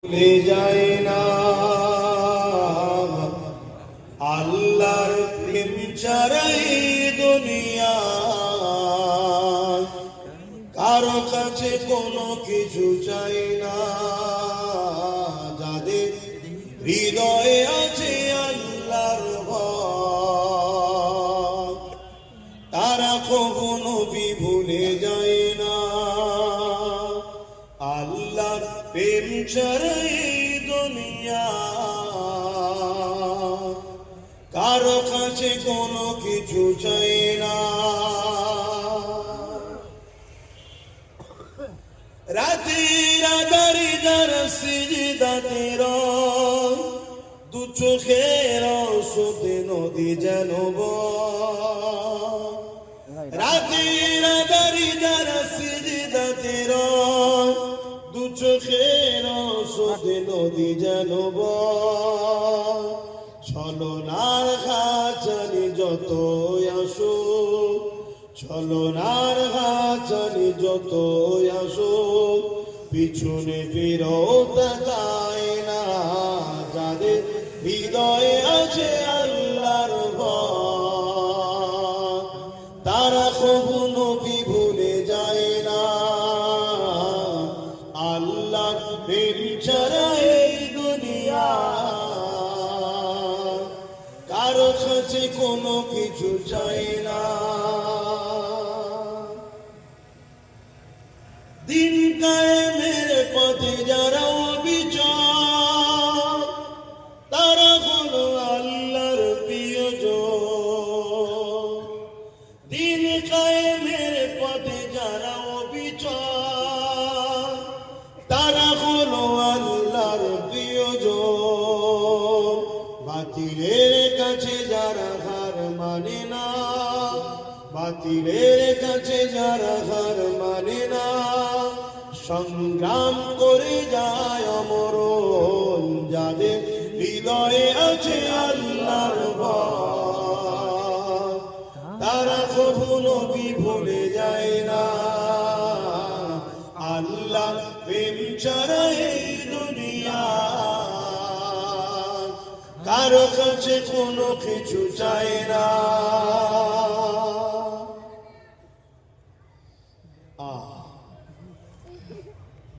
ভুলে যায় না আল্লাহর প্রেম ছাড়াই দুনিয়া কারো কাছে কোনো কিছু চাই না। যাদের হৃদয়ে আছে আল্লাহর ভয় তারা কখনো ভুলে যায় না আল্লাহর প্রেম ছাড়াই দুনিয়া কারো কাছে কোনো কিছু চাই না। রাতের আধারে যারা সিজদাতে রয় দু চোখের ওষুধে নদী যেন বয়। রাতের আধারে যারা সিজদাতে রয় দু চোখের ওষুধে নদী যেন বয়। ছলনার খাঁচানি যতই আসুক ছলনার খাঁচানি যতই আসুক পিছনে ফিরেও তাকায় না। যাদের হৃদয়ে আছে আল্লাহর ভয় তারা কখনো ভুলে যায় না আল্লাহর প্রেম ছাড়া এই দুনিয়া কারো কাছে কোনো কিছু চাই না। দিন কায়েমের পথে যারা অবিচল তারা হলো আল্লাহর প্রিয়জন। দিন কায়েমের পথে যারা অবিচল তারা হলো আল্লাহর প্রিয়জন। বাতিলের কাছে যারা হার মানে না বাতিলের কাছে যারা হার মানে না সংগ্রাম করে যায় অমরণ। যাদের হৃদয়ে আছে আল্লাহর ভয় তারা কখনো ভুলে যায় না আল্লাহ প্রেম ছাড়া এই দুনিয়া কারো কাছে কোনো কিছু চায় না।